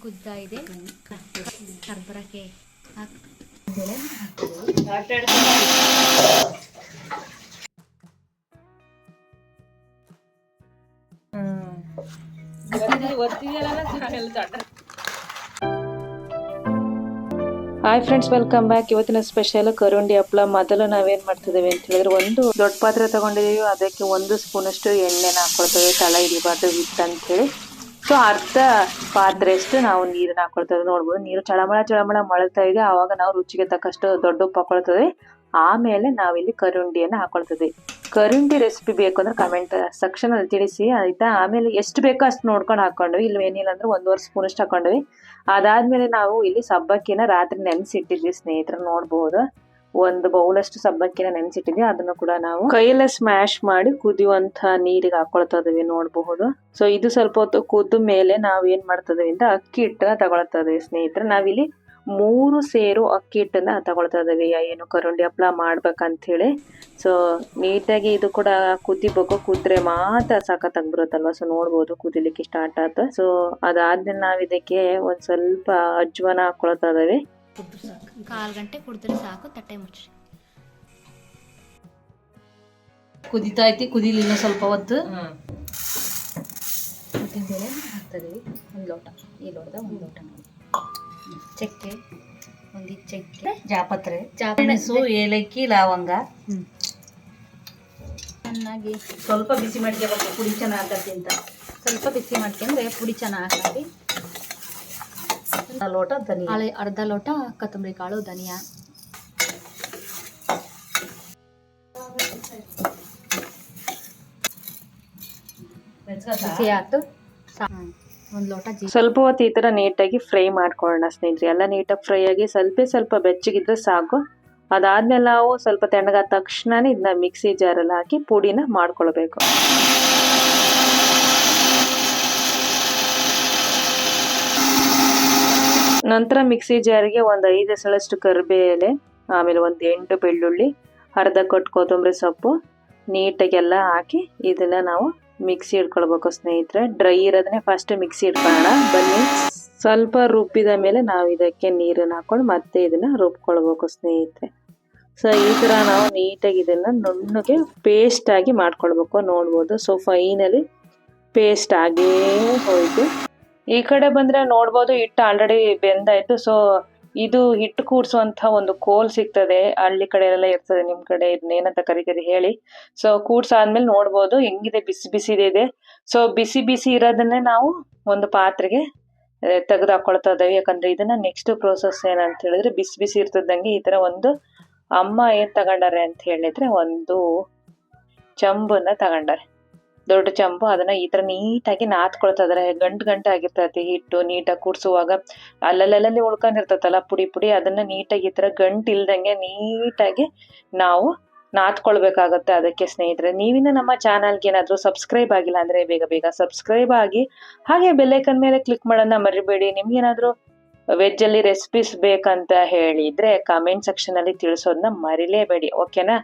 ಕುದ್ದ ಇದೆ ಕರ್ಬರಕ್ಕೆ hi friends, welcome back. ಇವತ್ತಿನ special ಕರುಂಡಿ ಹಪ್ಪಳ. ಮೊದಲು ನಾವೇನ್ ಮಾಡ್ತಿದ್ದೇವೆ ಅಂತ ಹೇಳಿದ್ರೆ, ಒಂದು ದೊಡ್ಡ ಪಾತ್ರೆ ತಗೊಂಡಿದೀವಿ, ಅದಕ್ಕೆ 1 ಸ್ಪೂನ್ ಅಷ್ಟು ಎಣ್ಣೆನ ಹಾಕೊಳ್ತೇವೆ, ತಳ ಹಿಡಿಬಾರ್ದು ಹಿಟ್ಟು ಅಂತ ಹೇಳಿ. ಸೊ ಅರ್ಧ ಪಾತ್ರೆಯಷ್ಟು ನಾವು ನೀರನ್ನ ಹಾಕೊಳ್ತೇವೆ. ನೋಡ್ಬೋದು ನೀರು ಚಳಮಳ ಮಳತಾ ಇದೆ. ಆವಾಗ ನಾವು ರುಚಿಗೆ ತಕ್ಕಷ್ಟು ದೊಡ್ಡ ಉಪ್ಪು ಹಾಕೊಳ್ತೇವೆ. ಆಮೇಲೆ ನಾವಿಲ್ಲಿ ಕರುಂಡಿಯನ್ನ ಹಾಕೊಳ್ತೇವೆ. ಕರುಂಡಿ ರೆಸಿಪಿ ಬೇಕು ಅಂದ್ರೆ ಕಮೆಂಟ್ ಸೆಕ್ಷನ್ ಅಲ್ಲಿ ತಿಳಿಸಿ, ಆಯ್ತಾ. ಆಮೇಲೆ ಎಷ್ಟು ಬೇಕೋ ಅಷ್ಟು ನೋಡ್ಕೊಂಡು ಹಾಕೊಂಡ್ವಿ. ಇಲ್ಲಿ ಏನಿಲ್ಲ ಅಂದ್ರೆ 1.5 ಸ್ಪೂನ್ ಅಷ್ಟು ಹಾಕೊಂಡ್ವಿ. ಅದಾದ್ಮೇಲೆ ನಾವು ಇಲ್ಲಿ ಸಬ್ಬಕ್ಕಿನ ರಾತ್ರಿ ನೆನೆಸಿಟ್ಟಿದ್ವಿ ಸ್ನೇಹಿತರು. ನೋಡ್ಬಹುದು, 1 ಬೌಲ್ ಅಷ್ಟು ಸಬ್ಬಕ್ಕಿನ ನೆನೆಸಿಟ್ಟಿದ್ವಿ. ಅದನ್ನು ಕೂಡ ನಾವು ಕೈಯಲ್ಲೇ ಸ್ಮ್ಯಾಶ್ ಮಾಡಿ ಕುದಿಯುವಂತ ನೀರಿಗೆ ಹಾಕೊಳ್ತಾ ಇದೀವಿ. ನೋಡಬಹುದು. ಸೊ ಇದು ಸ್ವಲ್ಪ ಹೊತ್ತು ಕುದ್ದ ಮೇಲೆ ನಾವ್ ಏನ್ ಮಾಡ್ತಾ ಇದೀವಿ ಅಂತ ಅಕ್ಕಿ ಹಿಟ್ಟನ್ನ ತಗೊಳ್ತಾ ಇದೀವಿ ಸ್ನೇಹಿತರೆ. ನಾವಿಲ್ಲಿ 3 ಸೇರು ಅಕ್ಕಿ ಹಿಟ್ಟನ್ನ ತಗೊಳ್ತಾ ಇದೀವಿ, ಏನು ಕರುಂಡಿ ಹಪ್ಪಳ ಮಾಡ್ಬೇಕಂತ ಹೇಳಿ. ಸೊ ನೀಟಾಗಿ ಇದು ಕೂಡ ಕುದಿಬೇಕು, ಕುದ್ರೆ ಮಾತ್ರ ಸಖತ್ತಾಗಿ ಬರುತ್ತಲ್ವಾ. ಸೊ ನೋಡ್ಬೋದು ಕುದಿಲಿಕ್ಕೆ ಸ್ಟಾರ್ಟ್ ಆಯ್ತು. ಸೊ ಅದಾದ್ಮೇಲೆ ನಾವ್ ಇದಕ್ಕೆ ಒಂದ್ ಸ್ವಲ್ಪ ಅಜ್ವಾನ ಹಾಕೊಳ್ತಾ ಇದೀವಿ. ಕಾಲ್ ಗಂಟೆ ಕುಡಿದ್ರೆ ಸಾಕು. ತಟ್ಟೆ ಮುಚ್ಚಿ ಕುದಿತಾ ಐತಿ. ಕುದಿಲಿ ಇನ್ನೂ ಸ್ವಲ್ಪ ಹೊತ್ತು. ಉದ್ದಿನಬೇಳೆ ಹಾಕ್ತಿದ್ದೀವಿ. 1 ಲೋಟ, ಈ ಲೋಟದ 1 ಲೋಟ. ಚಕ್ಕೆ, ಒಂದಿಷ್ಟು ಚಕ್ಕೆ, ಜಾಪತ್ರೆ, ಮೆಣಸು, ಏಲಕ್ಕಿ, ಲವಂಗ ಚೆನ್ನಾಗಿ ಸ್ವಲ್ಪ ಬಿಸಿ ಮಾಡ್ಕೋಬೇಕು, ಪುಡಿ ಚೆನ್ನಾಗಿ ಅಂತ. ಸ್ವಲ್ಪ ಬಿಸಿ ಮಾಡ್ಕೊಂಡ್ರೆ ಪುಡಿ ಚೆನ್ನಾಗಿ ಹಾಕಿ. ಲೋಟ ಧನಿಯಾ, ಅರ್ಧ ಲೋಟ ಕೊತ್ತಂಬರಿ ಕಾಳು, ಧನಿಯಾ. ಬಿಸಿ ಆಯ್ತು. 1 ಲೋಟ ಸ್ವಲ್ಪ ಹೊತ್ತು ಈ ತರ ನೀಟಾಗಿ ಫ್ರೈ ಮಾಡ್ಕೊಳ್ಳೋಣ ಸ್ನೇಹಿತರೆ. ಎಲ್ಲ ನೀಟಾಗಿ ಫ್ರೈ ಆಗಿ ಸ್ವಲ್ಪ ಬೆಚ್ಚಗಿದ್ರೆ ಸಾಕು. ಅದಾದ್ಮೇಲೆ ನಾವು ಸ್ವಲ್ಪ ತಣ್ಣಗಾದ ತಕ್ಷಣನೇ ಇದನ್ನ ಮಿಕ್ಸಿ ಜಾರಲ್ಲಿ ಹಾಕಿ ಪುಡಿನ ಮಾಡ್ಕೊಳ್ಬೇಕು. ನಂತರ ಮಿಕ್ಸಿ ಜಾರಿಗೆ 5 ಎಸಳಷ್ಟು ಕರಿಬೇಳೆ, ಆಮೇಲೆ 8 ಬೆಳ್ಳುಳ್ಳಿ, ಅರ್ಧ ಕಟ್ ಕೊತ್ತಂಬರಿ ಸೊಪ್ಪು ನೀಟಾಗಿ ಎಲ್ಲ ಹಾಕಿ ಇದನ್ನ ನಾವು ಮಿಕ್ಸಿ ಇಟ್ಕೊಳ್ಬೇಕು ಸ್ನೇಹಿತರೆ. ಡ್ರೈ ಇರೋದನ್ನೇ ಫಸ್ಟ್ ಮಿಕ್ಸಿ ಇಟ್ಕೊಳ್ಳೋಣ ಬನ್ನಿ. ಸ್ವಲ್ಪ ರುಬ್ಬಿದ ಮೇಲೆ ನಾವು ಇದಕ್ಕೆ ನೀರನ್ನ ಹಾಕೊಂಡು ಮತ್ತೆ ಇದನ್ನ ರುಬ್ಕೊಳ್ಬೇಕು ಸ್ನೇಹಿತರೆ. ಸೊ ಈ ತರ ನಾವು ನೀಟಾಗಿ ಇದನ್ನ ನುಣ್ಣಗೆ ಪೇಸ್ಟ್ ಆಗಿ ಮಾಡ್ಕೊಳ್ಬೇಕು. ನೋಡ್ಬೋದು, ಸೊ ಫೈನಲಿ ಪೇಸ್ಟ್ ಆಗೇ ಹೋಯ್ತು. ಈ ಕಡೆ ಬಂದ್ರೆ ನೋಡ್ಬೋದು ಹಿಟ್ಟು ಆಲ್ರೆಡಿ ಬೆಂದಾಯ್ತು. ಸೊ ಇದು ಹಿಟ್ಟು ಕೂಡ್ಸುವಂತ ಒಂದು ಕೋಲ್ ಸಿಗ್ತದೆ, ಹಳ್ಳಿ ಕಡೆ ಎಲ್ಲ ಇರ್ತದೆ. ನಿಮ್ ಕಡೆ ಇದನ್ನೇನಂತ ಕರಿತೀರಿ ಹೇಳಿ. ಸೊ ಕೂಡ್ಸಾದ್ಮೇಲೆ ನೋಡ್ಬೋದು ಹೆಂಗಿದೆ, ಬಿಸಿ ಇದೆ. ಸೊ ಬಿಸಿ ಇರೋದನ್ನೇ ನಾವು ಒಂದು ಪಾತ್ರೆಗೆ ತೆಗೆದು ಹಾಕೊಳ್ತಾ ಇದ್ದೇವೆ. ಯಾಕಂದ್ರೆ ಇದನ್ನ ನೆಕ್ಸ್ಟ್ ಪ್ರೋಸೆಸ್ ಏನಂತ ಹೇಳಿದ್ರೆ, ಬಿಸಿ ಇರ್ತದಂಗೆ ಈ ತರ ಒಂದು ಅಮ್ಮ ಏನ್ ತಗೊಂಡಾರೆ ಅಂತ ಹೇಳಿದ್ರೆ, ಒಂದು ಚಂಬನ್ನ ತಗೊಂಡಾರೆ, ದೊಡ್ಡ ಚಂಬು. ಅದನ್ನ ಈ ತರ ನೀಟಾಗಿ ನಾತ್ಕೊಳ್ತಾ ಇದಾರೆ. ಗಂಟು ಆಗಿರ್ತೈತಿ ಹಿಟ್ಟು. ನೀಟಾಗಿ ಕೂಡ್ಸುವಾಗ ಅಲ್ಲಲ್ಲಿ ಉಳ್ಕೊಂಡಿರ್ತೈತಲ್ಲ ಪುಡಿ, ಅದನ್ನ ನೀಟಾಗಿ ಈ ತರ ಗಂಟು ಇಲ್ದಂಗೆ ನೀಟಾಗಿ ನಾವು ನಾತ್ಕೊಳ್ಬೇಕಾಗತ್ತೆ. ಅದಕ್ಕೆ ಸ್ನೇಹಿತರೆ, ನೀವಿನ್ನ ನಮ್ಮ ಚಾನಲ್ಗೆ ಏನಾದ್ರು ಸಬ್ಸ್ಕ್ರೈಬ್ ಆಗಿಲ್ಲ ಅಂದ್ರೆ ಬೇಗ ಸಬ್ಸ್ಕ್ರೈಬ್ ಆಗಿ, ಹಾಗೆ ಬೆಲ್ಲೈಕನ್ ಮೇಲೆ ಕ್ಲಿಕ್ ಮಾಡೋದನ್ನ ಮರಿಬೇಡಿ. ನಿಮ್ಗೇನಾದ್ರು ವೆಜ್ ಅಲ್ಲಿ ರೆಸಿಪೀಸ್ ಬೇಕಂತ ಹೇಳಿದ್ರೆ ಕಮೆಂಟ್ ಸೆಕ್ಷನ್ ಅಲ್ಲಿ ತಿಳಿಸೋದನ್ನ ಮರಿಲೇಬೇಡಿ, ಓಕೆನಾ.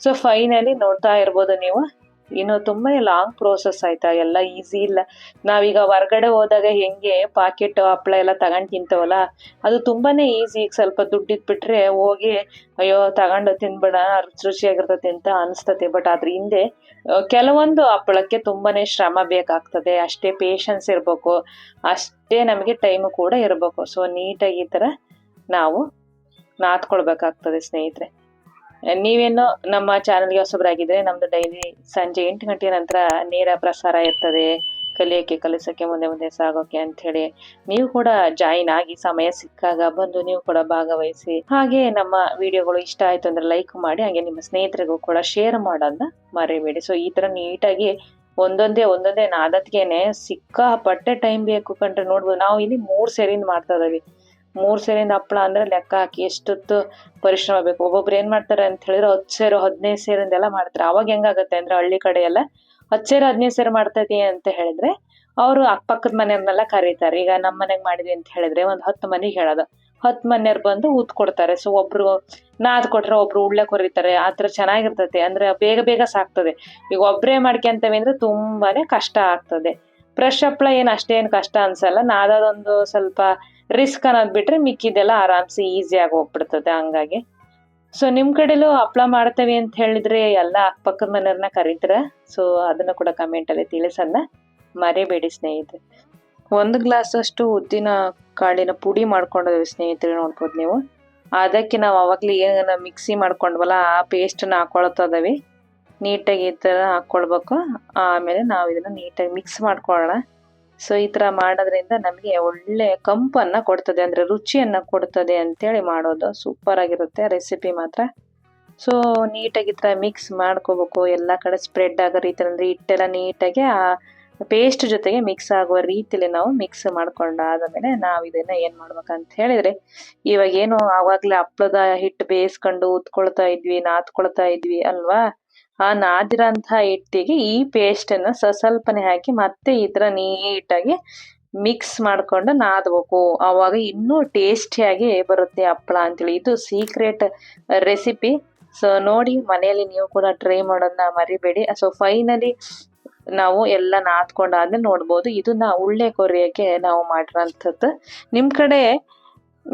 ಸೊ ಫೈನಲಿ ನೋಡ್ತಾ ಇರ್ಬೋದು ನೀವು, ಇನ್ನು ತುಂಬಾನೇ ಲಾಂಗ್ ಪ್ರೋಸೆಸ್ ಆಯ್ತಾ. ಎಲ್ಲ ಈಸಿ ಇಲ್ಲ. ನಾವೀಗ ಹೊರಗಡೆ ಹೋದಾಗ ಹೆಂಗೆ ಪಾಕೆಟ್ ಹಪ್ಪಳ ಎಲ್ಲ ತಗೊಂಡ್ ತಿಂತವಲ್ಲ, ಅದು ತುಂಬಾನೇ ಈಸಿ. ಈಗ ಸ್ವಲ್ಪ ದುಡ್ಡು ಇಟ್ಬಿಟ್ರೆ ಹೋಗಿ ಅಯ್ಯೋ ತಗೊಂಡು ತಿನ್ಬೇಡ, ರುಚಿಯಾಗಿರ್ತದೆ ಅಂತ ಅನಿಸ್ತದೆ. ಬಟ್ ಅದ್ರ ಹಿಂದೆ ಕೆಲವೊಂದು ಹಪ್ಪಳಕ್ಕೆ ತುಂಬಾನೇ ಶ್ರಮ ಬೇಕಾಗ್ತದೆ. ಅಷ್ಟೇ ಪೇಶನ್ಸ್ ಇರ್ಬೇಕು, ಅಷ್ಟೇ ನಮಗೆ ಟೈಮ್ ಕೂಡ ಇರ್ಬೇಕು. ಸೊ ನೀಟಾಗಿ ಈ ತರ ನಾವು ನಾತ್ಕೊಳ್ಬೇಕಾಗ್ತದೆ ಸ್ನೇಹಿತರೆ. ನೀವೇನು ನಮ್ಮ ಚಾನಲ್ಗೆ ಹೊಸಬರಾಗಿದ್ರೆ, ನಮ್ದು ಡೈಲಿ ಸಂಜೆ 8 ಗಂಟೆ ನಂತರ ನೇರ ಪ್ರಸಾರ ಇರ್ತದೆ. ಕಲಿಸಕ್ಕೆ ಮುಂದೆ ಸಾಗೋಕೆ ಅಂತ ಹೇಳಿ ನೀವು ಕೂಡ ಜಾಯಿನ್ ಆಗಿ, ಸಮಯ ಸಿಕ್ಕಾಗ ಬಂದು ನೀವು ಕೂಡ ಭಾಗವಹಿಸಿ. ಹಾಗೆ ನಮ್ಮ ವಿಡಿಯೋಗಳು ಇಷ್ಟ ಆಯ್ತು ಅಂದ್ರೆ ಲೈಕ್ ಮಾಡಿ, ಹಾಗೆ ನಿಮ್ಮ ಸ್ನೇಹಿತರಿಗೂ ಕೂಡ ಶೇರ್ ಮಾಡೋದನ್ನ ಮರಿಬೇಡಿ. ಸೊ ಈ ತರ ನೀಟಾಗಿ ಒಂದೊಂದೇ ನಾದತ್ಗೆನೆ ಸಿಕ್ಕಾಪಟ್ಟೆ ಟೈಮ್ ಬೇಕು ಕಂಡ್ರೆ. ನೋಡ್ಬೋದು, ನಾವು ಇಲ್ಲಿ 3 ಸೇರಿಂದ ಮಾಡ್ತಾ ಇದೀವಿ. 3 ಸೇರಿಂದ ಹಪ್ಪಳ ಅಂದ್ರೆ ಲೆಕ್ಕ ಹಾಕಿ ಎಷ್ಟೊತ್ತು ಪರಿಶ್ರಮ ಬೇಕು. ಒಬ್ಬೊಬ್ರು ಏನ್ ಮಾಡ್ತಾರೆ ಅಂತ ಹೇಳಿದ್ರೆ 10 ಸೇರು 15 ಸೇರಿಂದೆಲ್ಲ ಮಾಡ್ತಾರೆ. ಅವಾಗ ಹೆಂಗಾಗತ್ತೆ ಅಂದ್ರೆ, ಹಳ್ಳಿ ಕಡೆ ಎಲ್ಲ 10 ಸೇರು 15 ಸೇರು ಮಾಡ್ತೈತಿ ಅಂತ ಹೇಳಿದ್ರೆ ಅವರು ಅಕ್ಕಪಕ್ಕದ ಮನೆಯವ್ರನ್ನೆಲ್ಲ ಕರೀತಾರೆ. ಈಗ ನಮ್ಮ ಮನೆಗ್ ಮಾಡಿದ್ವಿ ಅಂತ ಹೇಳಿದ್ರೆ ಒಂದು 10 ಮನೆಗೆ ಹೇಳೋದು, 10 ಮನೆಯವ್ರು ಬಂದು ಊತ್ ಕೊಡ್ತಾರೆ. ಸೊ ಒಬ್ರು ನಾದ್ ಕೊಟ್ರೆ ಒಬ್ರು ಉಳ್ಳೆ ಕೊರಿತಾರೆ. ಆತರ ಚೆನ್ನಾಗಿರ್ತದೆ. ಅಂದ್ರೆ ಬೇಗ ಸಾಕ್ತದೆ. ಈಗ ಒಬ್ರೇ ಮಾಡ್ಕೊಂತೇವೆ ಅಂದ್ರೆ ತುಂಬಾನೇ ಕಷ್ಟ ಆಗ್ತದೆ. ಫ್ರೆಶ್ ಹಪ್ಪಳ ಏನು ಅಷ್ಟೇನು ಕಷ್ಟ ಅನ್ಸಲ್ಲ, ನಾದೊಂದು ಸ್ವಲ್ಪ ರಿಸ್ಕ್ ಅನ್ನೋದು ಬಿಟ್ರೆ ಮಿಕ್ಕಿದೆಲ್ಲ ಆರಾಮ್ಸೆ ಈಸಿಯಾಗಿ ಹೋಗ್ಬಿಡ್ತದೆ. ಹಂಗಾಗಿ ಸೊ ನಿಮ್ಮ ಕಡೆಲೂ ಹಪ್ಪಳ ಮಾಡ್ತೇವೆ ಅಂತ ಹೇಳಿದ್ರೆ ಎಲ್ಲ ಅಕ್ಕಪಕ್ಕದ ಮನೆಯವ್ರನ್ನ ಕರೀತೀರ. ಸೊ ಅದನ್ನು ಕೂಡ ಕಮೆಂಟಲ್ಲಿ ತಿಳಿಸೋದನ್ನ ಮರಿಬೇಡಿ ಸ್ನೇಹಿತರೆ. 1 ಗ್ಲಾಸ್ ಅಷ್ಟು ಉದ್ದಿನ ಕಾಳಿನ ಪುಡಿ ಮಾಡ್ಕೊಂಡಿದ್ದೀವಿ ಸ್ನೇಹಿತರೆ, ನೋಡ್ಬೋದು ನೀವು. ಅದಕ್ಕೆ ನಾವು ಅವಾಗಲೇ ಏನು ಮಿಕ್ಸಿ ಮಾಡ್ಕೊಂಡ್ವಲ್ಲ ಆ ಪೇಸ್ಟನ್ನ ಹಾಕೊಳ್ತದವಿ. ನೀಟಾಗಿ ಈ ಥರ ಹಾಕ್ಕೊಳ್ಬೇಕು. ಆಮೇಲೆ ನಾವು ಇದನ್ನು ನೀಟಾಗಿ ಮಿಕ್ಸ್ ಮಾಡ್ಕೊಳ್ಳೋಣ. ಸೊ ಈ ಥರ ಮಾಡೋದ್ರಿಂದ ನಮಗೆ ಒಳ್ಳೆ ಕಂಪನ್ನು ಕೊಡ್ತದೆ, ಅಂದರೆ ರುಚಿಯನ್ನು ಕೊಡ್ತದೆ ಅಂತೇಳಿ ಮಾಡೋದು. ಸೂಪರ್ ಆಗಿರುತ್ತೆ ರೆಸಿಪಿ ಮಾತ್ರ. ಸೊ ನೀಟಾಗಿ ಈ ಥರ ಮಿಕ್ಸ್ ಮಾಡ್ಕೋಬೇಕು, ಎಲ್ಲ ಕಡೆ ಸ್ಪ್ರೆಡ್ ಆಗೋ ರೀತಿ, ಅಂದರೆ ಹಿಟ್ಟೆಲ್ಲ ನೀಟಾಗಿ ಆ ಪೇಸ್ಟ್ ಜೊತೆಗೆ ಮಿಕ್ಸ್ ಆಗುವ ರೀತಿಯಲ್ಲಿ ನಾವು ಮಿಕ್ಸ್ ಮಾಡ್ಕೊಂಡಾದ್ಮೇಲೆ ನಾವು ಇದನ್ನ ಏನು ಮಾಡ್ಬೇಕಂತ ಹೇಳಿದ್ರೆ, ಇವಾಗ ಏನು ಆವಾಗಲೇ ಹಪ್ಪಳದ ಹಿಟ್ಟು ಬೇಯಿಸ್ಕೊಂಡು ಉತ್ಕೊಳ್ತಾ ಇದ್ವಿ, ನಾದ್ಕೊಳ್ತಾ ಇದ್ವಿ ಅಲ್ವಾ, ಆ ನಾದಿರೋಂಥ ಹಿಟ್ಟಿಗೆ ಈ ಪೇಸ್ಟನ್ನು ಸ್ವಲ್ಪನೇ ಹಾಕಿ ಮತ್ತೆ ಈ ಥರ ನೀಟಾಗಿ ಮಿಕ್ಸ್ ಮಾಡ್ಕೊಂಡು ನಾದಬೇಕು. ಆವಾಗ ಇನ್ನೂ ಟೇಸ್ಟಿಯಾಗಿ ಬರುತ್ತೆ ಹಪ್ಪಳ ಅಂತೇಳಿ. ಇದು ಸೀಕ್ರೆಟ್ ರೆಸಿಪಿ. ಸೊ ನೋಡಿ, ಮನೆಯಲ್ಲಿ ನೀವು ಕೂಡ ಟ್ರೈ ಮಾಡೋದನ್ನ ಮರಿಬೇಡಿ. ಸೊ ಫೈನಲಿ ನಾವು ಎಲ್ಲ ನಾದ್ಕೊಂಡಾದ್ಮೇಲೆ ನೋಡ್ಬೋದು, ಇದನ್ನ ಉಳ್ಳೆ ಕೊರಿಯೋಕ್ಕೆ ನಾವು ಮಾಡಿರೋಂಥದ್ದು. ನಿಮ್ಮ ಕಡೆ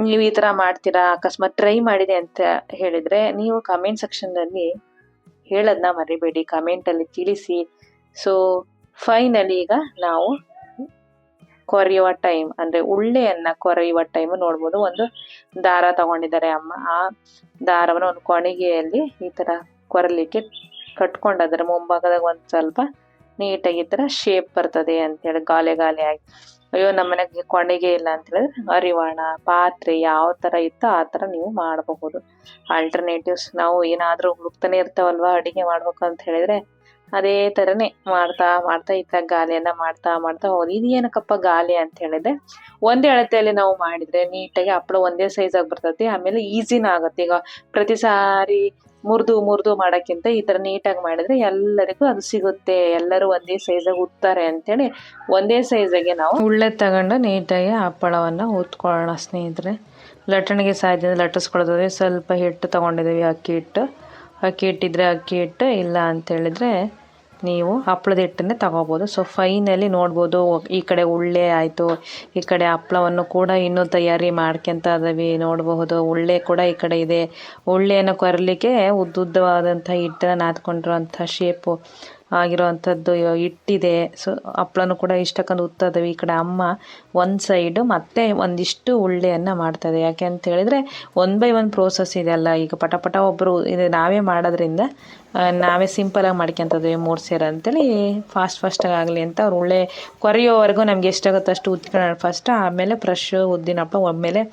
ನೀವು ಈ ಥರ ಮಾಡ್ತೀರಾ, ಅಕಸ್ಮಾತ್ ಟ್ರೈ ಮಾಡಿದೆ ಅಂತ ಹೇಳಿದರೆ ನೀವು ಕಮೆಂಟ್ ಸೆಕ್ಷನ್ನಲ್ಲಿ ಹೇಳೋದನ್ನ ಮರಿಬೇಡಿ, ಕಮೆಂಟಲ್ಲಿ ತಿಳಿಸಿ. ಸೊ ಫೈನಲಿ ಈಗ ನಾವು ಕೊರೆಯುವ ಟೈಮ್, ಅಂದರೆ ಉಳ್ಳೆಯನ್ನು ಕೊರೆಯುವ ಟೈಮ್ ನೋಡ್ಬೋದು. ಒಂದು ದಾರ ತಗೊಂಡಿದ್ದಾರೆ ಅಮ್ಮ. ಆ ದಾರವನ್ನು ಒಂದು ಕೊಣಿಗೆಯಲ್ಲಿ ಈ ಥರ ಕೊರಲಿಕ್ಕೆ ಕಟ್ಕೊಂಡು ಅದರ ಮುಂಭಾಗದಾಗ ಒಂದು ಸ್ವಲ್ಪ ನೀಟಾಗಿ ಈ ಥರ ಶೇಪ್ ಬರ್ತದೆ ಅಂತೇಳಿ, ಗಾಲೆ ಆಗಿ. ಅಯ್ಯೋ ನಮ್ಮ ಮನೆಗೆ ಕೊಣಿಗೆ ಇಲ್ಲ ಅಂತ ಹೇಳಿದ್ರೆ ಅರಿವಾಣ, ಪಾತ್ರೆ ಯಾವ ಥರ ಇತ್ತೋ ಆ ಥರ ನೀವು ಮಾಡಬಹುದು. ಆಲ್ಟರ್ನೇಟಿವ್ಸ್ ನಾವು ಏನಾದರೂ ಹುಡುಕ್ತಾನೆ ಇರ್ತಾವಲ್ವ ಅಡುಗೆ ಮಾಡ್ಬೇಕು ಅಂತ ಹೇಳಿದ್ರೆ, ಅದೇ ಥರನೇ ಮಾಡ್ತಾ ಈ ಥರ ಗಾಲಿಯನ್ನು ಮಾಡ್ತಾ ಹೋಗೋದು. ಇದು ಏನಕ್ಕಪ್ಪ ಗಾಲಿ ಅಂತ ಹೇಳಿದ್ರೆ, ಒಂದೇ ಅಳತೆಯಲ್ಲಿ ನಾವು ಮಾಡಿದರೆ ನೀಟಾಗಿ ಹಪ್ಪಳ ಒಂದೇ ಸೈಜಾಗಿ ಬರ್ತೈತಿ, ಆಮೇಲೆ ಈಸಿನ ಆಗುತ್ತೆ. ಈಗ ಪ್ರತಿ ಸಾರಿ ಮುರಿದು ಮಾಡೋಕ್ಕಿಂತ ಈ ಥರ ನೀಟಾಗಿ ಮಾಡಿದರೆ ಎಲ್ಲರಿಗೂ ಅದು ಸಿಗುತ್ತೆ, ಎಲ್ಲರೂ ಒಂದೇ ಸೈಜಾಗಿ ಉತ್ತಾರೆ ಅಂತೇಳಿ ಒಂದೇ ಸೈಜಾಗೆ ನಾವು ಉಳ್ಳೆ ತಗೊಂಡು ನೀಟಾಗಿ ಹಪ್ಪಳವನ್ನು ಉತ್ಕೊಳ್ಳೋಣ ಸ್ನೇಹಿತರೆ. ಲಟ್ಟಣಿಗೆ ಸಾಧ್ಯದಿಂದ ಲಟ್ಟಿಸ್ಕೊಳ್ತದೆ. ಸ್ವಲ್ಪ ಹಿಟ್ಟು ತೊಗೊಂಡಿದ್ದೀವಿ, ಅಕ್ಕಿ ಹಿಟ್ಟಿದ್ರೆ ಅಕ್ಕಿ ಹಿಟ್ಟು, ಇಲ್ಲ ಅಂತೇಳಿದರೆ ನೀವು ಹಪ್ಪಳದ ಹಿಟ್ಟನ್ನೇ ತಗೋಬೋದು. ಸೊ ಫೈನಲಿ ನೋಡ್ಬೋದು, ಈ ಕಡೆ ಉಳ್ಳೆ ಆಯಿತು, ಈ ಕಡೆ ಹಪ್ಪಳವನ್ನು ಕೂಡ ಇನ್ನೂ ತಯಾರಿ ಮಾಡ್ಕೊಂತ ಅದವಿ ನೋಡಬಹುದು. ಉಳ್ಳೆ ಕೂಡ ಈ ಕಡೆ ಇದೆ. ಉಳ್ಳೆಯನ್ನು ಕೊರಲಿಕ್ಕೆ ಉದ್ದುದ್ದವಾದಂಥ ಹಿಟ್ಟನ್ನು ನಾದ್ಕೊಂಡಿರೋಂಥ ಶೇಪು ಆಗಿರೋವಂಥದ್ದು ಹಿಟ್ಟಿದೆ. ಸೊ ಹಪ್ಪಳನೂ ಕೂಡ ಇಷ್ಟಕ್ಕೊಂದು ಉತ್ತದವಿ. ಈ ಕಡೆ ಅಮ್ಮ ಒಂದು ಸೈಡು ಮತ್ತೆ ಒಂದಿಷ್ಟು ಉಳ್ಳೆಯನ್ನು ಮಾಡ್ತದೆ. ಯಾಕೆ ಅಂತ ಹೇಳಿದರೆ 1 by 1 ಪ್ರೋಸೆಸ್ ಇದೆ ಅಲ್ಲ. ಈಗ ಪಟ ಒಬ್ಬರು ಇದು ನಾವೇ ಮಾಡೋದ್ರಿಂದ ನಾವೇ ಸಿಂಪಲಾಗಿ ಮಾಡ್ಕೊತದ್ವಿ 3 ಸೇರು ಅಂತೇಳಿ, ಫಾಸ್ಟಾಗಿ ಆಗಲಿ ಅಂತ ಅವ್ರು ಉಳ್ಳೆ ಕೊರೆಯೋವರೆಗೂ ನಮ್ಗೆ ಎಷ್ಟಾಗುತ್ತೆ ಅಷ್ಟು ಉತ್ಕೊಳ್ಳೋಣ ಫಸ್ಟ್, ಆಮೇಲೆ ಫ್ರೆಶ್ ಉದ್ದಿನ ಹಪ್ಪಳ ಒಮ್ಮೆಲೆ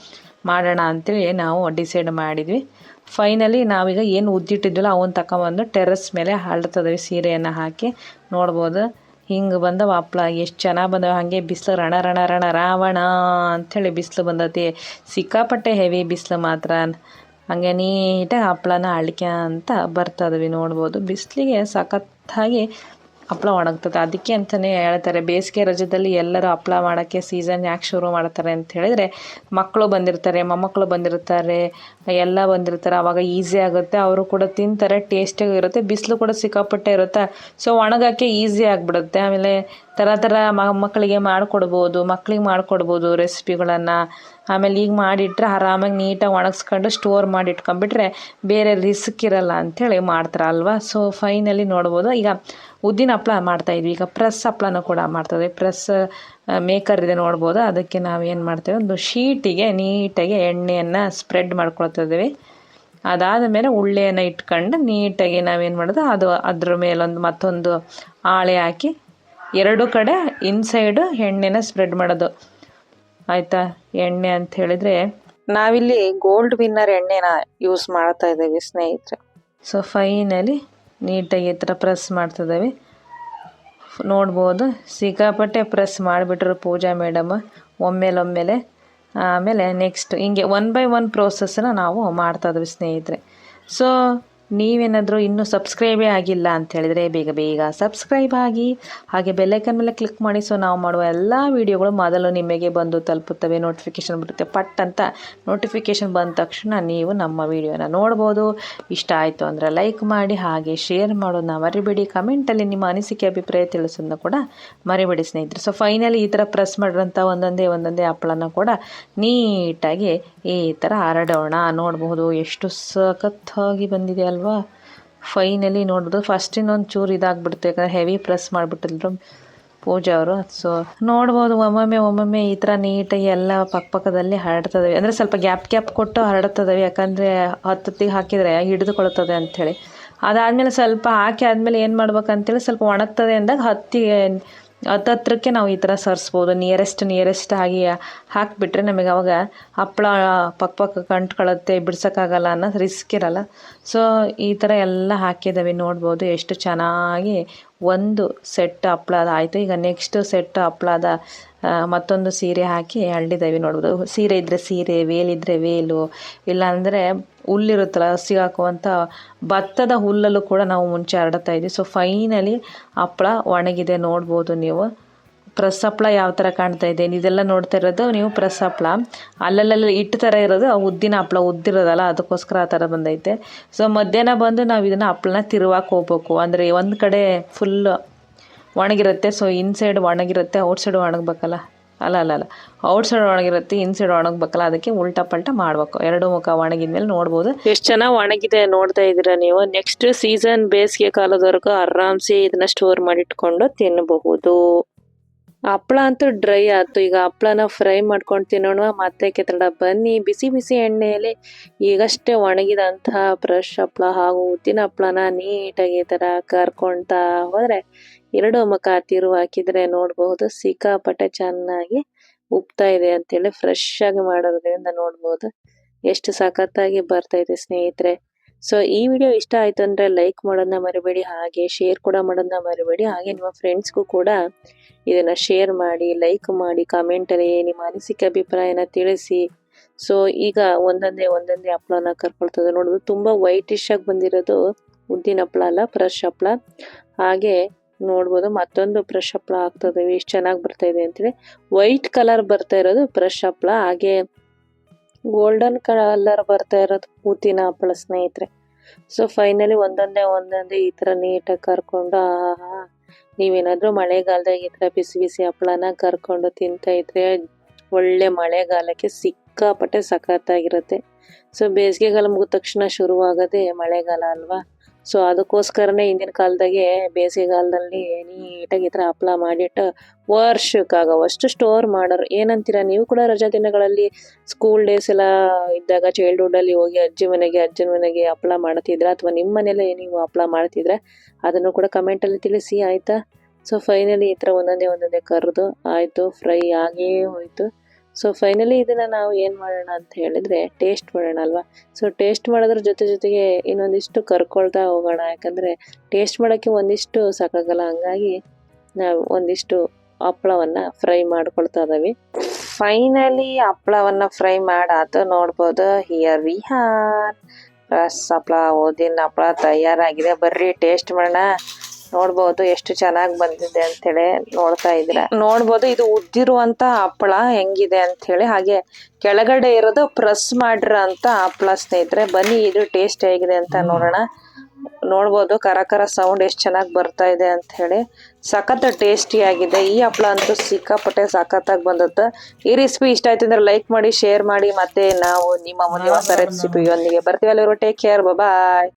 ಮಾಡೋಣ ಅಂತೇಳಿ ನಾವು ಡಿಸೈಡ್ ಮಾಡಿದ್ವಿ. ಫೈನಲಿ ನಾವೀಗ ಏನು ಉದ್ದಿಟ್ಟಿದ್ವಲ್ಲ ಅವನ್ನ ತಗೊಂಬಂದು ಟೆರೆಸ್ ಮೇಲೆ ಹರಡ್ತದ್ವಿ ಸೀರೆಯನ್ನು ಹಾಕಿ. ನೋಡ್ಬೋದು ಹಿಂಗೆ ಬಂದವ ಹಪ್ಪಳ, ಎಷ್ಟು ಚೆನ್ನಾಗಿ ಬಂದವ. ಹಾಗೆ ಬಿಸಿಲು ರಣ ರಾವಣ ಅಂಥೇಳಿ ಬಿಸಿಲು ಬಂದತಿ, ಸಿಕ್ಕಾಪಟ್ಟೆ ಹೆವಿ ಬಿಸಿಲು ಮಾತ್ರ. ಹಾಗೆ ನೀಟಾಗಿ ಹಪ್ಪಳನ ಅಳ್ಕೆ ಅಂತ ಬರ್ತದ್ವಿ ನೋಡ್ಬೋದು. ಬಿಸಿಲಿಗೆ ಸಖತ್ತಾಗಿ ಹಪ್ಪಳ ಒಣಗ್ತದೆ. ಅದಕ್ಕೆ ಅಂತಲೇ ಹೇಳ್ತಾರೆ ಬೇಸಿಗೆ ರಜದಲ್ಲಿ ಎಲ್ಲರೂ ಹಪ್ಪಳ ಮಾಡೋಕ್ಕೆ ಸೀಸನ್ ಯಾಕೆ ಶುರು ಮಾಡ್ತಾರೆ ಅಂತ ಹೇಳಿದರೆ, ಮಕ್ಕಳು ಬಂದಿರ್ತಾರೆ, ಮೊಮ್ಮಕ್ಕಳು ಬಂದಿರ್ತಾರೆ, ಎಲ್ಲ ಬಂದಿರ್ತಾರೆ. ಆವಾಗ ಈಸಿ ಆಗುತ್ತೆ, ಅವರು ಕೂಡ ತಿಂತಾರೆ, ಟೇಸ್ಟಿಯಾಗಿ ಇರುತ್ತೆ, ಬಿಸಿಲು ಕೂಡ ಸಿಕ್ಕಾಪಟ್ಟೆ ಇರುತ್ತೆ. ಸೊ ಒಣಗೋಕ್ಕೆ ಈಸಿ ಆಗಿಬಿಡುತ್ತೆ. ಆಮೇಲೆ ಥರ ಮಕ್ಕಳಿಗೆ ಮಾಡಿಕೊಡ್ಬೋದು ರೆಸಿಪಿಗಳನ್ನು. ಆಮೇಲೆ ಈಗ ಮಾಡಿಟ್ರೆ ಆರಾಮಾಗಿ ನೀಟಾಗಿ ಒಣಗಿಸ್ಕೊಂಡು ಸ್ಟೋರ್ ಮಾಡಿ ಇಟ್ಕೊಂಡ್ಬಿಟ್ರೆ ಬೇರೆ ರಿಸ್ಕ್ ಇರಲ್ಲ ಅಂಥೇಳಿ ಮಾಡ್ತಾರೆ ಅಲ್ವಾ. ಸೊ ಫೈನಲಿ ನೋಡ್ಬೋದು, ಈಗ ಉದ್ದಿನ ಹಪ್ಪಳ ಮಾಡ್ತಾಯಿದ್ವಿ, ಈಗ ಪ್ರೆಸ್ ಹಪ್ಪಳನೂ ಕೂಡ ಮಾಡ್ತದೆ. ಪ್ರೆಸ್ ಮೇಕರ್ ಇದೆ ನೋಡ್ಬೋದು. ಅದಕ್ಕೆ ನಾವೇನು ಮಾಡ್ತೇವೆ, ಒಂದು ಶೀಟಿಗೆ ನೀಟಾಗಿ ಎಣ್ಣೆಯನ್ನು ಸ್ಪ್ರೆಡ್ ಮಾಡ್ಕೊಳ್ತಿದ್ದೀವಿ. ಅದಾದ ಮೇಲೆ ಉಳ್ಳೆಯನ್ನು ಇಟ್ಕೊಂಡು ನೀಟಾಗಿ ನಾವೇನು ಮಾಡೋದು, ಅದ್ರ ಮೇಲೊಂದು ಮತ್ತೊಂದು ಹಾಳೆ ಹಾಕಿ 2 ಕಡೆ ಇನ್ಸೈಡು ಎಣ್ಣೆನ ಸ್ಪ್ರೆಡ್ ಮಾಡೋದು. ಆಯಿತಾ. ಎಣ್ಣೆ ಅಂತ ಹೇಳಿದರೆ ನಾವಿಲ್ಲಿ ಗೋಲ್ಡ್ ವಿನ್ನರ್ ಎಣ್ಣೆನ ಯೂಸ್ ಮಾಡ್ತಾ ಇದ್ದೀವಿ ಸ್ನೇಹಿತರೆ. ಸೊ ಫೈನಲಿ ನೀಟಾಗಿ ಈ ಥರ ಪ್ರೆಸ್ ಮಾಡ್ತಿದ್ದೀವಿ ನೋಡ್ಬೋದು. ಸಿಕ್ಕಾಪಟ್ಟೆ ಪ್ರೆಸ್ ಮಾಡಿಬಿಟ್ರು ಪೂಜಾ ಮೇಡಮ್ ಒಮ್ಮೆಲೆ. ಆಮೇಲೆ ನೆಕ್ಸ್ಟ್ ಹಿಂಗೆ 1 by 1 ಪ್ರೋಸೆಸ್ನ ನಾವು ಮಾಡ್ತಾಯಿದ್ವಿ ಸ್ನೇಹಿತರೆ. ಸೊ ನೀವೇನಾದರೂ ಇನ್ನೂ ಸಬ್ಸ್ಕ್ರೈಬೇ ಆಗಿಲ್ಲ ಅಂತ ಹೇಳಿದರೆ ಬೇಗ ಬೇಗ ಸಬ್ಸ್ಕ್ರೈಬ್ ಆಗಿ, ಹಾಗೆ ಬೆಲ್ಲೈಕನ್ ಮೇಲೆ ಕ್ಲಿಕ್ ಮಾಡಿ. ಸೊ ನಾವು ಮಾಡುವ ಎಲ್ಲ ವೀಡಿಯೋಗಳು ಮೊದಲು ನಿಮಗೆ ಬಂದು ತಲುಪುತ್ತವೆ, ನೋಟಿಫಿಕೇಷನ್ ಬರುತ್ತೆ. ಪಟ್ ಅಂತ ನೋಟಿಫಿಕೇಷನ್ ಬಂದ ತಕ್ಷಣ ನೀವು ನಮ್ಮ ವಿಡಿಯೋನ ನೋಡ್ಬೋದು. ಇಷ್ಟ ಆಯಿತು ಅಂದರೆ ಲೈಕ್ ಮಾಡಿ, ಹಾಗೆ ಶೇರ್ ಮಾಡೋದನ್ನ ಮರಿಬೇಡಿ. ಕಮೆಂಟಲ್ಲಿ ನಿಮ್ಮ ಅನಿಸಿಕೆ ಅಭಿಪ್ರಾಯ ತಿಳಿಸೋದನ್ನ ಕೂಡ ಮರಿಬೇಡಿ ಸ್ನೇಹಿತರೆ. ಸೊ ಫೈನಲಿ ಈ ಥರ ಪ್ರೆಸ್ ಮಾಡಿರೋಂಥ ಒಂದೊಂದೇ ಹಪ್ಪಳನ ಕೂಡ ನೀಟಾಗಿ ಈ ಥರ ಹರಡೋಣ. ನೋಡಬಹುದು ಎಷ್ಟು ಸಖತ್ತಾಗಿ ಬಂದಿದೆ ಅಲ್ವಾ. ಫೈನಲಿ ನೋಡ್ಬೋದು, ಫಸ್ಟ್ ಇನ್ನೊಂದು ಚೂರು ಇದಾಗ್ಬಿಡುತ್ತೆ, ಯಾಕಂದರೆ ಹೆವಿ ಪ್ರೆಸ್ ಮಾಡಿಬಿಟ್ಟಿದ್ರು ಪೂಜಾ ಅವರು. ಸೊ ನೋಡ್ಬೋದು ಒಮ್ಮೊಮ್ಮೆ ಈ ಥರ ನೀಟಾಗಿ ಎಲ್ಲ ಪಕ್ಕದಲ್ಲಿ ಹರಡ್ತದವೆ, ಅಂದರೆ ಸ್ವಲ್ಪ ಗ್ಯಾಪ್ ಕೊಟ್ಟು ಹರಡ್ತದವೆ, ಯಾಕಂದರೆ ಹತ್ತಿಗೆ ಹಾಕಿದರೆ ಹಿಡಿದುಕೊಳ್ತದೆ ಅಂಥೇಳಿ. ಅದಾದಮೇಲೆ ಸ್ವಲ್ಪ ಹಾಕಿ ಆದಮೇಲೆ ಏನು ಮಾಡ್ಬೇಕಂತೇಳಿ ಸ್ವಲ್ಪ ಒಣಗ್ತದೆ ಅಂದಾಗ ಹತ್ತತ್ರಕ್ಕೆ ನಾವು ಈ ಥರ ಸರಿಸ್ಬೋದು. ನಿಯರೆಸ್ಟ್ ಆಗಿ ಹಾಕಿಬಿಟ್ರೆ ನಮಗೆ ಅವಾಗ ಹಪ್ಪಳ ಪಕ್ಕ ಕಂಟ್ಕೊಳ್ಳುತ್ತೆ, ಬಿಡ್ಸೋಕ್ಕಾಗಲ್ಲ ಅನ್ನೋ ರಿಸ್ಕ್ ಇರಲ್ಲ. ಸೊ ಈ ಥರ ಎಲ್ಲ ಹಾಕಿದ್ದಾವೆ ನೋಡ್ಬೋದು ಎಷ್ಟು ಚೆನ್ನಾಗಿ ಒಂದು ಸೆಟ್ ಹಪ್ಪಳದ ಆಯಿತು. ಈಗ ನೆಕ್ಸ್ಟ್ ಸೆಟ್ ಹಪ್ಪಳದ ಮತ್ತೊಂದು ಸೀರೆ ಹಾಕಿ ಹರಡಿದ್ದಾವೆ ನೋಡ್ಬೋದು. ಸೀರೆ ಇದ್ದರೆ ಸೀರೆ, ವೇಲಿದ್ದರೆ ವೇಲು, ಇಲ್ಲಾಂದರೆ ಹುಲ್ಲಿರುತ್ತಲ್ಲ ಹಸಿ ಹಾಕುವಂಥ ಭತ್ತದ ಹುಲ್ಲಲ್ಲೂ ಕೂಡ ನಾವು ಮುಂಚೆ ಹರಡ್ತಾ ಇದ್ವಿ. ಸೊ ಫೈನಲಿ ಹಪ್ಪಳ ಒಣಗಿದೆ ನೋಡ್ಬೋದು ನೀವು. ಪ್ರೆಸ್ ಹಪ್ಪಳ ಯಾವ ಥರ ಕಾಣ್ತಾ ಇದೆ ಇದೆಲ್ಲ ನೋಡ್ತಾ ಇರೋದು ನೀವು ಪ್ರೆಸ್ ಹಪ್ಪಳ. ಅಲ್ಲಲ್ಲಿ ಹಿಟ್ಟು ಥರ ಇರೋದು ಉದ್ದಿನ ಹಪ್ಪಳ, ಉದ್ದಿರೋದಲ್ಲ, ಅದಕ್ಕೋಸ್ಕರ ಆ ಥರ ಬಂದೈತೆ. ಸೊ ಮಧ್ಯಾಹ್ನ ಬಂದು ನಾವು ಇದನ್ನು ಹಪ್ಪಳನ ತಿರುವಾಕ್ ಹೋಗ್ಬೇಕು. ಅಂದರೆ ಒಂದು ಕಡೆ ಫುಲ್ ಒಣಗಿರುತ್ತೆ, ಸೊ ಇನ್ಸೈಡ್ ಒಣಗಿರುತ್ತೆ, ಔಟ್ಸೈಡ್ ಒಣಗಬೇಕಲ್ಲ, ಅಲ್ಲ ಔಟ್ಸೈಡ್ ಒಣಗಿರುತ್ತೆ, ಇನ್ಸೈಡ್ ಒಣಗಬೇಕಲ್ಲ, ಅದಕ್ಕೆ ಉಲ್ಟಾ ಪಲ್ಟಾ ಮಾಡಬೇಕು. ಎರಡು ಮುಖ ಒಣಗಿದ್ಮೇಲೆ ನೋಡ್ಬೋದು ಎಷ್ಟು ಚೆನ್ನಾಗಿ ಒಣಗಿದೆ ನೋಡ್ತಾ ಇದ್ದೀರಾ ನೀವು. ನೆಕ್ಸ್ಟ್ ಸೀಸನ್ ಬೇಸಿಗೆ ಕಾಲದವರೆಗೂ ಆರಾಮ್ಸೆ ಇದನ್ನ ಸ್ಟೋರ್ ಮಾಡಿಟ್ಕೊಂಡು ತಿನ್ನಬಹುದು. ಹಪ್ಪಳ ಅಂತೂ ಡ್ರೈ ಆಯ್ತು, ಈಗ ಹಪ್ಪಳನ ಫ್ರೈ ಮಾಡ್ಕೊಂಡು ತಿನ್ನೋಣ. ಮತ್ತೆ ಕೆತ್ತಡ ಬನ್ನಿ, ಬಿಸಿ ಎಣ್ಣೆಯಲ್ಲಿ ಈಗಷ್ಟೇ ಒಣಗಿದಂತಹ ಫ್ರೆಶ್ ಹಪ್ಪಳ ಹಾಗೂ ಉದ್ದಿನ ಹಪ್ಪಳನ ನೀಟಾಗಿ ಈ ಥರ ಕರ್ಕೊಳ್ತಾ ಹೋದರೆ ಎರಡು ಮುಖ ತಿರುವು ಹಾಕಿದರೆ ನೋಡಬಹುದು ಸಿಕ್ಕಾಪಟ್ಟೆ ಚೆನ್ನಾಗಿ ಉಪ್ತಾ ಇದೆ ಅಂತೇಳಿ ಫ್ರೆಶ್ ಆಗಿ ಮಾಡೋದ್ರಿಂದ ನೋಡ್ಬೋದು ಎಷ್ಟು ಸಖತ್ತಾಗಿ ಬರ್ತೈತೆ ಸ್ನೇಹಿತರೆ. ಸೊ ಈ ವಿಡಿಯೋ ಇಷ್ಟ ಆಯ್ತು ಅಂದರೆ ಲೈಕ್ ಮಾಡೋದನ್ನ ಮರಿಬೇಡಿ, ಹಾಗೆ ಶೇರ್ ಕೂಡ ಮಾಡೋದನ್ನ ಮರಿಬೇಡಿ. ಹಾಗೆ ನಿಮ್ಮ ಫ್ರೆಂಡ್ಸ್ಗೂ ಕೂಡ ಇದನ್ನ ಶೇರ್ ಮಾಡಿ, ಲೈಕ್ ಮಾಡಿ, ಕಮೆಂಟಲ್ಲಿ ನಿಮ್ಮ ಅನಿಸಿಕೆ ಅಭಿಪ್ರಾಯನ ತಿಳಿಸಿ. ಸೊ ಈಗ ಒಂದೊಂದೇ ಹಪ್ಪಳನ ಕರ್ಕೊಳ್ತದೆ ನೋಡೋದು. ತುಂಬ ವೈಟಿಶ್ ಆಗಿ ಬಂದಿರೋದು ಉದ್ದಿನ ಹಪ್ಪಳ ಅಲ್ಲ, ಫ್ರೆಶ್ ಹಪ್ಪಳ. ಹಾಗೆ ನೋಡ್ಬೋದು ಮತ್ತೊಂದು ಫ್ರೆಶ್ ಹಪ್ಪಳ ಆಗ್ತದೆ, ಎಷ್ಟು ಚೆನ್ನಾಗಿ ಬರ್ತಾ ಇದೆ ಅಂತೇಳಿ. ವೈಟ್ ಕಲರ್ ಬರ್ತಾ ಇರೋದು ಫ್ರೆಶ್ ಹಪ್ಪಳ, ಹಾಗೆ ಗೋಲ್ಡನ್ ಕಲರ್ ಬರ್ತಾ ಇರೋದು ಉದ್ದಿನ ಹಪ್ಪಳ ಸ್ನೇಹಿತರೆ. ಸೊ ಫೈನಲಿ ಒಂದೊಂದೇ ಈ ತರ ನೀಟಾಗಿ ಕರ್ಕೊಂಡು ನೀವೇನಾದ್ರೂ ಮಳೆಗಾಲದಾಗ ಈ ತರ ಬಿಸಿ ಹಪ್ಪಳನ ಕರ್ಕೊಂಡು ತಿಂತಾ ಇದ್ರೆ ಒಳ್ಳೆ ಮಳೆಗಾಲಕ್ಕೆ ಸಿಕ್ಕಾಪಟ್ಟೆ ಸಖತ್ತಾಗಿರುತ್ತೆ. ಸೊ ಬೇಸಿಗೆಗಾಲ ಮುಗಿದ ತಕ್ಷಣ ಶುರುವಾಗದೆ ಮಳೆಗಾಲ ಅಲ್ವಾ. ಸೊ ಅದಕ್ಕೋಸ್ಕರನೇ ಹಿಂದಿನ ಕಾಲದಾಗೆ ಬೇಸಿಗೆಗಾಲದಲ್ಲಿ ನೀಟಾಗಿ ಈ ಥರ ಹಪ್ಪಳ ಮಾಡಿಟ್ಟು ವರ್ಷಕ್ಕಾಗವಷ್ಟು ಸ್ಟೋರ್ ಮಾಡೋರು. ಏನಂತೀರಾ ನೀವು ಕೂಡ ರಜಾ ದಿನಗಳಲ್ಲಿ ಸ್ಕೂಲ್ ಡೇಸ್ ಎಲ್ಲ ಇದ್ದಾಗ ಚೈಲ್ಡ್ಹುಡ್ಡಲ್ಲಿ ಹೋಗಿ ಅಜ್ಜನ ಮನೆಗೆ ಹಪ್ಪಳ ಮಾಡ್ತಿದ್ರ, ಅಥವಾ ನಿಮ್ಮ ಮನೇಲಿ ನೀವು ಹಪ್ಪಳ ಮಾಡ್ತಿದ್ರೆ ಅದನ್ನು ಕೂಡ ಕಮೆಂಟಲ್ಲಿ ತಿಳಿಸಿ ಆಯಿತಾ. ಸೊ ಫೈನಲಿ ಈ ಥರ ಒಂದೊಂದೇ ಕರೆದು ಆಯಿತು, ಫ್ರೈ ಆಗೇ ಹೋಯಿತು. ಸೊ ಫೈನಲಿ ಇದನ್ನ ನಾವು ಏನು ಮಾಡೋಣ ಅಂತ ಹೇಳಿದ್ರೆ ಟೇಸ್ಟ್ ಮಾಡೋಣ ಅಲ್ವಾ. ಸೊ ಟೇಸ್ಟ್ ಮಾಡೋದ್ರ ಜೊತೆಗೆ ಇನ್ನೊಂದಿಷ್ಟು ಕರ್ಕೊಳ್ತಾ ಹೋಗೋಣ, ಯಾಕಂದರೆ ಟೇಸ್ಟ್ ಮಾಡೋಕ್ಕೆ ಒಂದಿಷ್ಟು ಸಾಕಾಗಲ್ಲ. ಹಂಗಾಗಿ ನಾವು ಒಂದಿಷ್ಟು ಹಪ್ಪಳವನ್ನು ಫ್ರೈ ಮಾಡ್ಕೊಳ್ತಾ ಇದ್ದೀವಿ. ಫೈನಲಿ ಹಪ್ಪಳವನ್ನು ಫ್ರೈ ಮಾಡಾತು ನೋಡ್ಬೋದು. ಹಿಯರ್ ವಿ ಹ್ಯಾವ್ ಫ್ರೆಶ್ ಹಪ್ಪಳ, ಉದ್ದಿನ ಹಪ್ಪಳ ತಯಾರಾಗಿದೆ. ಬರ್ರಿ ಟೇಸ್ಟ್ ಮಾಡೋಣ. ನೋಡ್ಬೋದು ಎಷ್ಟು ಚೆನ್ನಾಗಿ ಬಂದಿದೆ ಅಂತೇಳಿ ನೋಡ್ತಾ ಇದ್ರ. ನೋಡ್ಬೋದು ಇದು ಉದ್ದಿರುವಂತ ಹಪ್ಪಳ ಹೆಂಗಿದೆ ಅಂತ ಹೇಳಿ. ಹಾಗೆ ಕೆಳಗಡೆ ಇರೋದು ಪ್ರೆಸ್ ಮಾಡಿರೋ ಅಂತ ಹಪ್ಪಳ ಸ್ನೇಹಿತರೆ. ಬನ್ನಿ ಇದು ಟೇಸ್ಟ್ ಹೇಗಿದೆ ಅಂತ ನೋಡೋಣ. ನೋಡ್ಬೋದು ಕರ ಸೌಂಡ್ ಎಷ್ಟು ಚೆನ್ನಾಗಿ ಬರ್ತಾ ಇದೆ ಅಂತ ಹೇಳಿ. ಸಖತ್ ಟೇಸ್ಟಿ ಆಗಿದೆ ಈ ಹಪ್ಪಳ ಅಂತೂ, ಸಿಕ್ಕಾಪಟ್ಟೆ ಸಖತ್ತಾಗಿ ಬಂದದ್ದು. ಈ ರೆಸಿಪಿ ಇಷ್ಟ ಆಯ್ತು ಅಂದ್ರೆ ಲೈಕ್ ಮಾಡಿ, ಶೇರ್ ಮಾಡಿ. ಮತ್ತೆ ನಾವು ನಿಮ್ಮ ಮುಂದೆ ಹೊಸ ರೆಸಿಪಿಯೊಂದಿಗೆ ಬರ್ತೀವಿ. ಅಲ್ಲಿರೋ ಟೇಕ್ ಕೇರ್, ಬಾಯ್.